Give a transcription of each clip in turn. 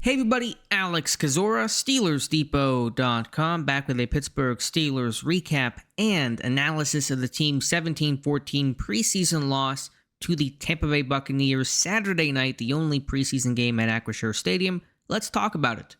Hey everybody, Alex Kozora, SteelersDepot.com, back with a Pittsburgh Steelers recap and analysis of the team's 17-14 preseason loss to the Tampa Bay Buccaneers Saturday night, the only preseason game at Acrisure Stadium. Let's talk about it.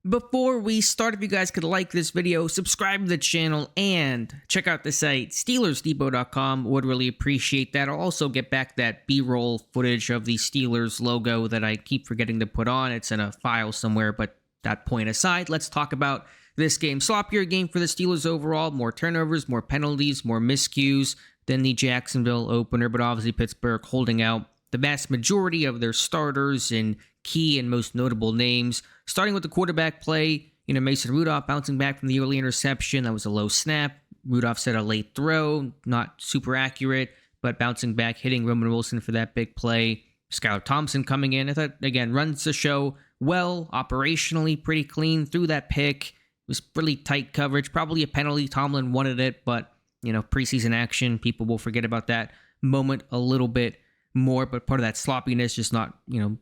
Before we start, if you guys could like this video, subscribe to the channel, and check out the site, SteelersDepot.com. Would really appreciate that. I'll also get back that B-roll footage of the Steelers logo that I keep forgetting to put on. It's in a file somewhere, but that point aside, let's talk about this game. Sloppier game for the Steelers overall. More turnovers, more penalties, more miscues than the Jacksonville opener, but obviously Pittsburgh holding out the vast majority of their starters and key and most notable names. Starting with the quarterback play, Mason Rudolph bouncing back from the early interception. That was a low snap. Rudolph set a late throw, not super accurate, but bouncing back, hitting Roman Wilson for that big play. Skylar Thompson coming in. I thought, again, runs the show well, operationally pretty clean, threw that pick. It was really tight coverage, probably a penalty. Tomlin wanted it, but, preseason action, people will forget about that moment a little bit more, but part of that sloppiness, just not,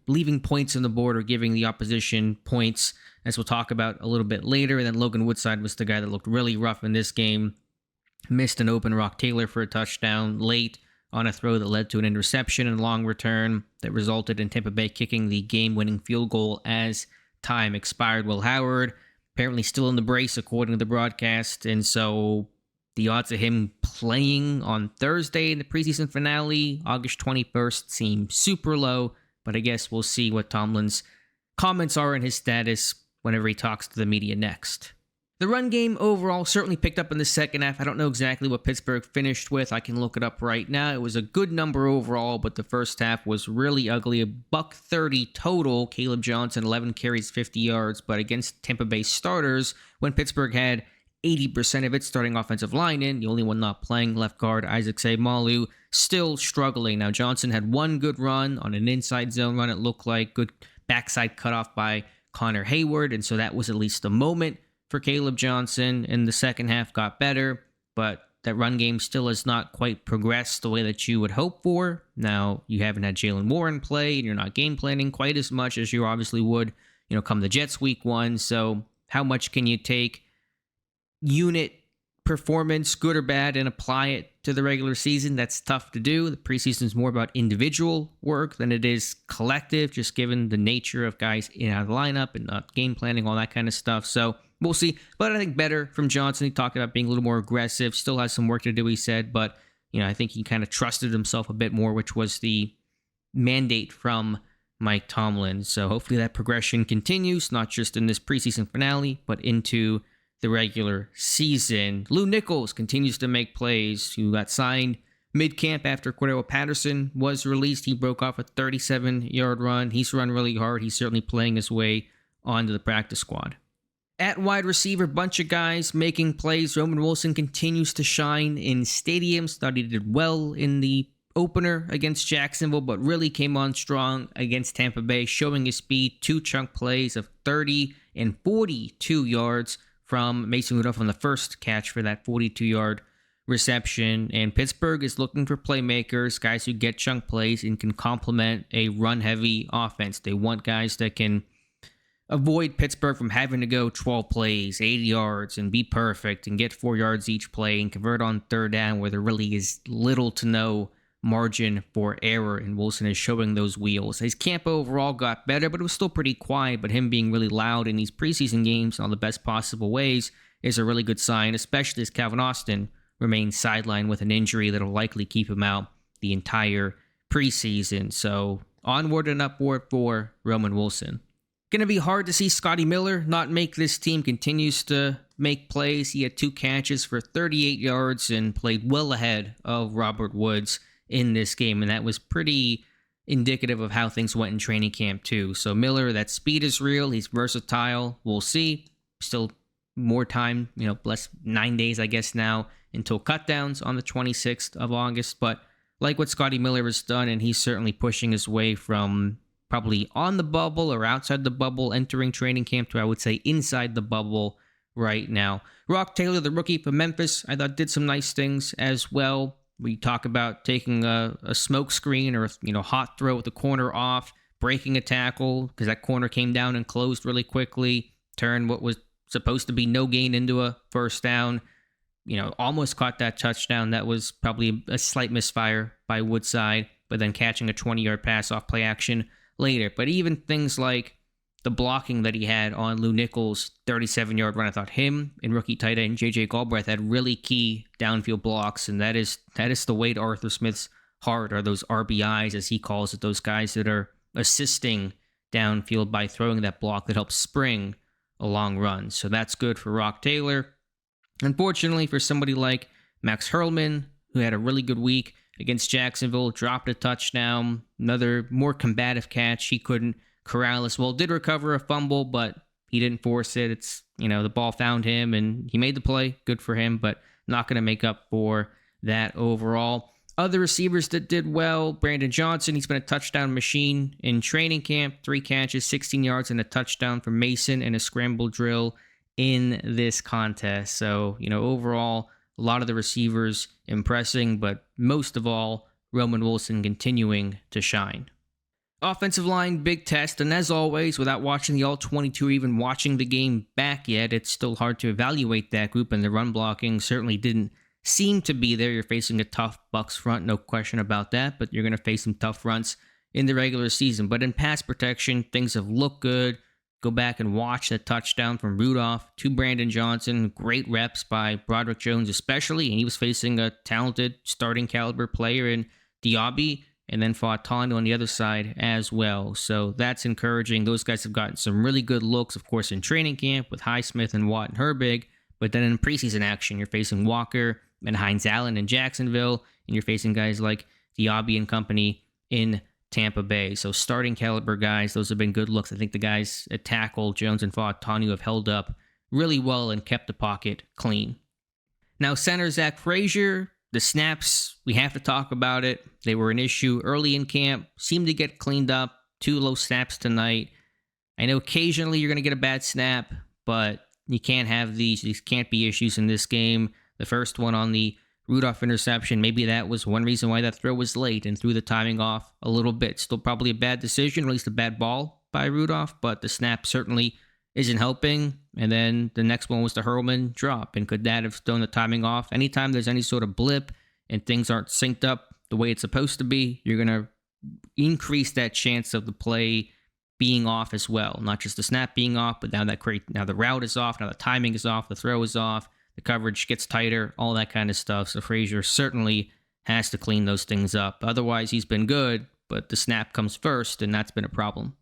leaving points on the board or giving the opposition points, as we'll talk about a little bit later. And then Logan Woodside was the guy that looked really rough in this game. Missed an open Rock Taylor for a touchdown late on a throw that led to an interception and long return that resulted in Tampa Bay kicking the game-winning field goal as time expired. Will Howard apparently still in the brace, according to the broadcast, and so the odds of him playing on Thursday in the preseason finale, August 21st, seem super low, but I guess we'll see what Tomlin's comments are and his status whenever he talks to the media next. The run game overall certainly picked up in the second half. I don't know exactly what Pittsburgh finished with. I can look it up right now. It was a good number overall, but the first half was really ugly. $130 total. Caleb Johnson, 11 carries, 50 yards, but against Tampa Bay starters, when Pittsburgh had 80% of its starting offensive line in, the only one not playing, left guard Isaac Seumalo, still struggling. Now, Johnson had one good run on an inside zone run, it looked like. Good backside cutoff by Connor Hayward, and so that was at least a moment for Caleb Johnson. In the second half got better, but that run game still has not quite progressed the way that you would hope for. Now, you haven't had Jalen Warren play, and you're not game planning quite as much as you obviously would, come the Jets week one. So how much can you take unit performance, good or bad, and apply it to the regular season? That's tough to do. The preseason is more about individual work than it is collective, just given the nature of guys in and out of the lineup and not game planning, all that kind of stuff. So we'll see. But I think better from Johnson. He talked about being a little more aggressive. Still has some work to do, he said. But, I think he kind of trusted himself a bit more, which was the mandate from Mike Tomlin. So hopefully that progression continues, not just in this preseason finale, but into the regular season. Lou Nichols continues to make plays, who got signed mid-camp after Cordero Patterson was released. He broke off a 37-yard run. He's run really hard. He's certainly playing his way onto the practice squad. At wide receiver, bunch of guys making plays. Roman Wilson continues to shine in stadiums. Thought he did well in the opener against Jacksonville, but really came on strong against Tampa Bay, showing his speed. 2 chunk plays of 30 and 42 yards from Mason Rudolph on the first catch for that 42-yard reception. And Pittsburgh is looking for playmakers, guys who get chunk plays and can complement a run-heavy offense. They want guys that can avoid Pittsburgh from having to go 12 plays, 80 yards, and be perfect and get 4 yards each play and convert on third down where there really is little to no margin for error, and Wilson is showing those wheels. His camp overall got better, but it was still pretty quiet, but him being really loud in these preseason games in all the best possible ways is a really good sign, especially as Calvin Austin remains sidelined with an injury that will likely keep him out the entire preseason. So onward and upward for Roman Wilson. Going to be hard to see Scotty Miller not make this team. Continues to make plays. He had 2 catches for 38 yards and played well ahead of Robert Woods in this game, and that was pretty indicative of how things went in training camp too. So Miller, that speed is real. He's versatile. We'll see. Still more time, less 9 days, I guess, now until cutdowns on the 26th of August. But like what Scotty Miller has done, and he's certainly pushing his way from probably on the bubble or outside the bubble entering training camp to, I would say, inside the bubble right now. Rock Taylor, the rookie from Memphis, I thought did some nice things as well. We talk about taking a smoke screen or hot throw with the corner off, breaking a tackle because that corner came down and closed really quickly, turned what was supposed to be no gain into a first down. Almost caught that touchdown. That was probably a slight misfire by Woodside, but then catching a 20-yard pass off play action later. But even things like the blocking that he had on Lou Nichols' 37-yard run, I thought him and rookie tight end J.J. Galbraith had really key downfield blocks, and that is the way to Arthur Smith's heart, are those RBIs, as he calls it, those guys that are assisting downfield by throwing that block that helps spring a long run. So that's good for Rock Taylor. Unfortunately, for somebody like Max Hurlman, who had a really good week against Jacksonville, dropped a touchdown, another more combative catch. He couldn't corral as well. Did recover a fumble, but he didn't force it. It's, the ball found him and he made the play. Good for him, but not going to make up for that overall. Other receivers that did well, Brandon Johnson, he's been a touchdown machine in training camp. 3 catches, 16 yards, and a touchdown from Mason and a scramble drill in this contest. So, overall, a lot of the receivers impressing, but most of all, Roman Wilson continuing to shine. Offensive line, big test, and as always, without watching the All-22 or even watching the game back yet, it's still hard to evaluate that group, and the run blocking certainly didn't seem to be there. You're facing a tough Bucs front, no question about that, but you're going to face some tough fronts in the regular season. But in pass protection, things have looked good. Go back and watch the touchdown from Rudolph to Brandon Johnson. Great reps by Broderick Jones especially, and he was facing a talented starting caliber player in Diaby, and then Fautanu on the other side as well. So that's encouraging. Those guys have gotten some really good looks, of course, in training camp with Highsmith and Watt and Herbig, but then in preseason action, you're facing Walker and Hines Allen in Jacksonville, and you're facing guys like Diaby and company in Tampa Bay. So starting caliber guys, those have been good looks. I think the guys at tackle, Jones and Fautanu, have held up really well and kept the pocket clean. Now, center Zach Frazier, the snaps, we have to talk about it. They were an issue early in camp, seemed to get cleaned up. 2 low snaps tonight. I know occasionally you're going to get a bad snap, but you can't have these. These can't be issues in this game. The first one on the Rudolph interception, maybe that was one reason why that throw was late and threw the timing off a little bit. Still probably a bad decision, or at least a bad ball by Rudolph, but the snap certainly isn't helping. And then the next one was the Hurlman drop, and could that have thrown the timing off? Anytime there's any sort of blip and things aren't synced up the way it's supposed to be, you're going to increase that chance of the play being off as well. Not just the snap being off, but now the route is off, now the timing is off, the throw is off, the coverage gets tighter, all that kind of stuff. So Frazier certainly has to clean those things up. Otherwise, he's been good, but the snap comes first, and that's been a problem.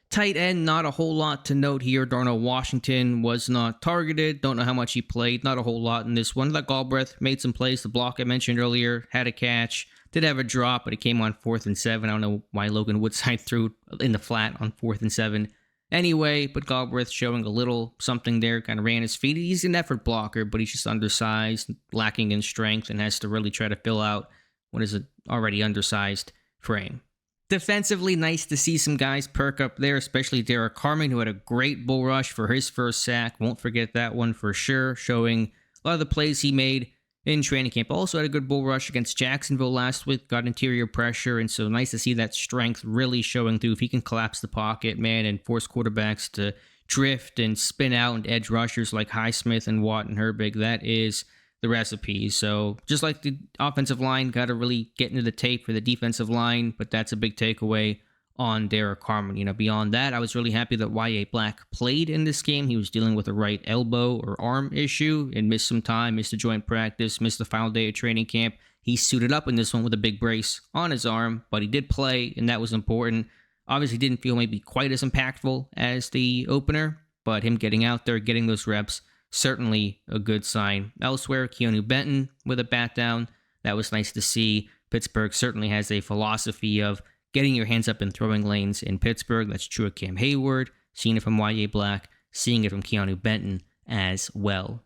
Tight end, not a whole lot to note here. Darnell Washington was not targeted. Don't know how much he played. Not a whole lot in this one. Like Galbraith made some plays. The block I mentioned earlier had a catch. Did have a drop, but it came on 4th and 7. I don't know why Logan Woodside threw in the flat on 4th and 7. Anyway, but Galbraith showing a little something there, kind of ran his feet. He's an effort blocker, but he's just undersized, lacking in strength, and has to really try to fill out what is an already undersized frame. Defensively, nice to see some guys perk up there, especially Derek Carmen, who had a great bull rush for his first sack. Won't forget that one for sure, showing a lot of the plays he made in training camp. Also had a good bull rush against Jacksonville last week, got interior pressure, and so nice to see that strength really showing through. If he can collapse the pocket, man, and force quarterbacks to drift and spin out and edge rushers like Highsmith and Watt and Herbig, that is the recipe. So just like the offensive line, got to really get into the tape for the defensive line, but that's a big takeaway on Derek Carmen. Beyond that, I was really happy that Y.A. Black played in this game. He was dealing with a right elbow or arm issue and missed some time, missed a joint practice, missed the final day of training camp. He suited up in this one with a big brace on his arm, but he did play, and that was important. Obviously didn't feel maybe quite as impactful as the opener, but him getting out there, getting those reps, certainly a good sign. Elsewhere, Keanu Benton with a bat down. That was nice to see. Pittsburgh certainly has a philosophy of getting your hands up in throwing lanes in Pittsburgh. That's true of Cam Hayward, seeing it from Y.A. Black, seeing it from Keanu Benton as well.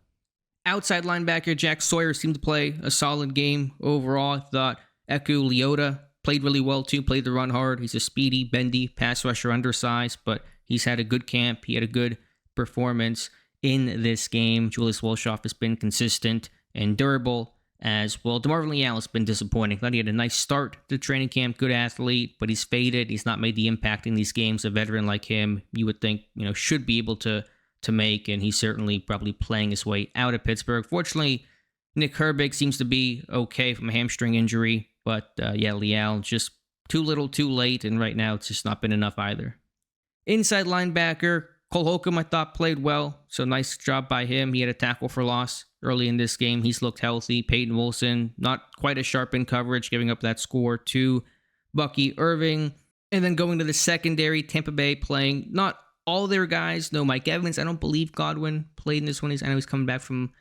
Outside linebacker Jack Sawyer seemed to play a solid game overall. I thought Eku Leota played really well too, played the run hard. He's a speedy, bendy pass rusher, undersized, but he's had a good camp. He had a good performance in this game. Julius Wolshoff has been consistent and durable as well. DeMarvin Leal has been disappointing. Thought he had a nice start to training camp, good athlete, but he's faded. He's not made the impact in these games. A veteran like him, you would think, should be able to make, and he's certainly probably playing his way out of Pittsburgh. Fortunately, Nick Herbig seems to be okay from a hamstring injury, but Leal just too little, too late, and right now it's just not been enough either. Inside linebacker, Cole Holcomb, I thought, played well, so nice job by him. He had a tackle for loss early in this game. He's looked healthy. Peyton Wilson, not quite as sharp in coverage, giving up that score to Bucky Irving. And then going to the secondary, Tampa Bay playing not all their guys. No Mike Evans. I don't believe Godwin played in this one. I know he's coming back from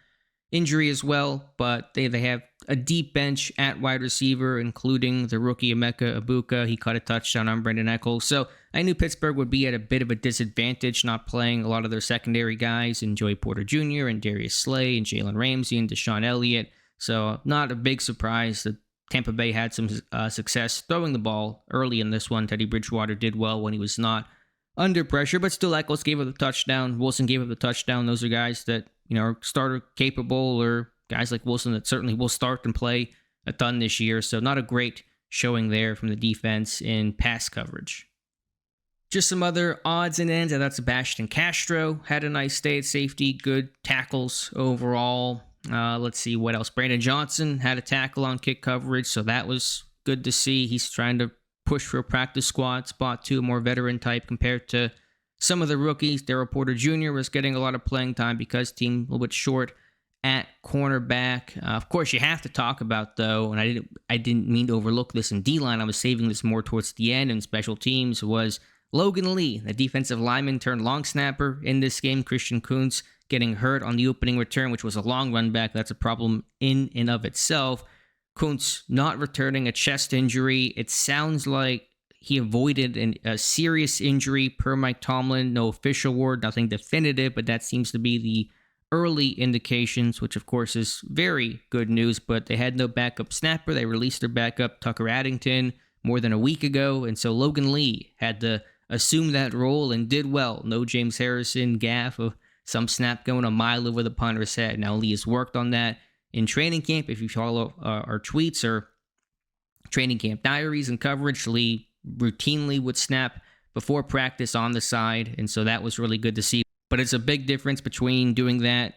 injury as well, but they have a deep bench at wide receiver, including the rookie Emeka Ibuka. He caught a touchdown on Brendan Eccles. So I knew Pittsburgh would be at a bit of a disadvantage, not playing a lot of their secondary guys, and Joey Porter Jr. and Darius Slay and Jalen Ramsey and Deshaun Elliott. So not a big surprise that Tampa Bay had some success throwing the ball early in this one. Teddy Bridgewater did well when he was not under pressure, but still Eccles gave up the touchdown. Wilson gave up the touchdown. Those are guys that are starter capable, or guys like Wilson that certainly will start and play a ton this year. So not a great showing there from the defense in pass coverage. Just some other odds and ends. I thought Sebastian Castro had a nice day at safety. Good tackles overall. Let's see what else. Brandon Johnson had a tackle on kick coverage, so that was good to see. He's trying to push for a practice squad spot too, more veteran type compared to some of the rookies. Darrell Porter Jr. was getting a lot of playing time because team a little bit short at cornerback. Of course, you have to talk about, though, and I didn't mean to overlook this in D-line. I was saving this more towards the end, and special teams was Logan Lee, the defensive lineman turned long snapper in this game. Christian Kuntz getting hurt on the opening return, which was a long run back. That's a problem in and of itself. Kuntz not returning, a chest injury. It sounds like he avoided a serious injury per Mike Tomlin. No official word, nothing definitive, but that seems to be the early indications, which of course is very good news. But they had no backup snapper. They released their backup, Tucker Addington, more than a week ago. And so Logan Lee had to assume that role and did well. No James Harrison gaff of some snap going a mile over the punter's head. Now Lee has worked on that in training camp. If you follow our tweets or training camp diaries and coverage, Lee routinely would snap before practice on the side, and so that was really good to see. But it's a big difference between doing that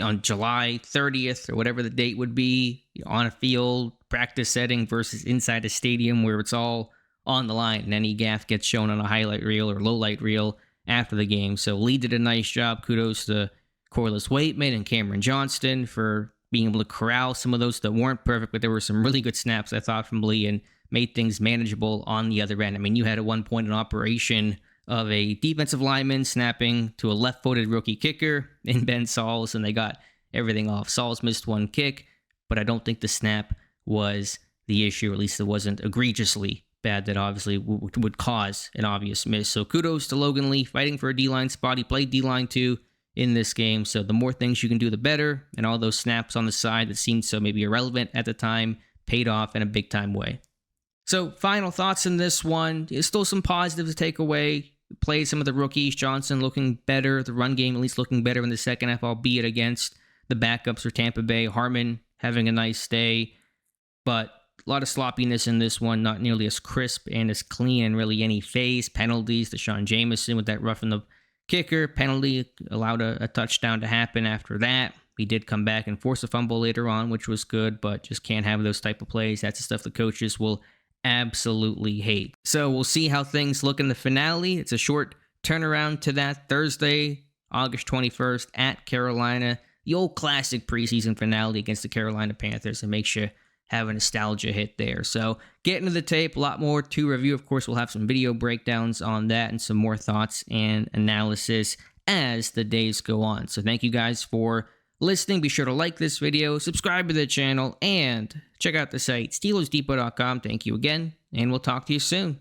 on July 30th or whatever the date would be on a field practice setting versus inside a stadium where it's all on the line and any gaffe gets shown on a highlight reel or low light reel after the game. So Lee did a nice job. Kudos to Corliss Waitman and Cameron Johnston for being able to corral some of those that weren't perfect, but there were some really good snaps, I thought, from Lee and made things manageable on the other end. I mean, you had at one point an operation of a defensive lineman snapping to a left-footed rookie kicker in Ben Sauls, and they got everything off. Sauls missed one kick, but I don't think the snap was the issue, or at least it wasn't egregiously bad that obviously would cause an obvious miss. So kudos to Logan Lee fighting for a D-line spot. He played D-line too in this game, so the more things you can do, the better, and all those snaps on the side that seemed so maybe irrelevant at the time paid off in a big-time way. So final thoughts in this one. There's still some positives to take away. Played some of the rookies. Johnson looking better. The run game at least looking better in the second half, albeit against the backups for Tampa Bay. Harmon having a nice day, but a lot of sloppiness in this one. Not nearly as crisp and as clean in really any phase. Penalties. Deshaun Jameson with that roughing the kicker penalty allowed a touchdown to happen after that. He did come back and force a fumble later on, which was good, but just can't have those type of plays. That's the stuff the coaches will absolutely hate. So we'll see how things look in the finale. It's a short turnaround to that. Thursday, August 21st at Carolina. The old classic preseason finale against the Carolina Panthers, and makes you have a nostalgia hit there. So get into the tape. A lot more to review. Of course, we'll have some video breakdowns on that and some more thoughts and analysis as the days go on. So thank you guys for listening. Be sure to like this video, subscribe to the channel, and check out the site, SteelersDepot.com. Thank you again, and we'll talk to you soon.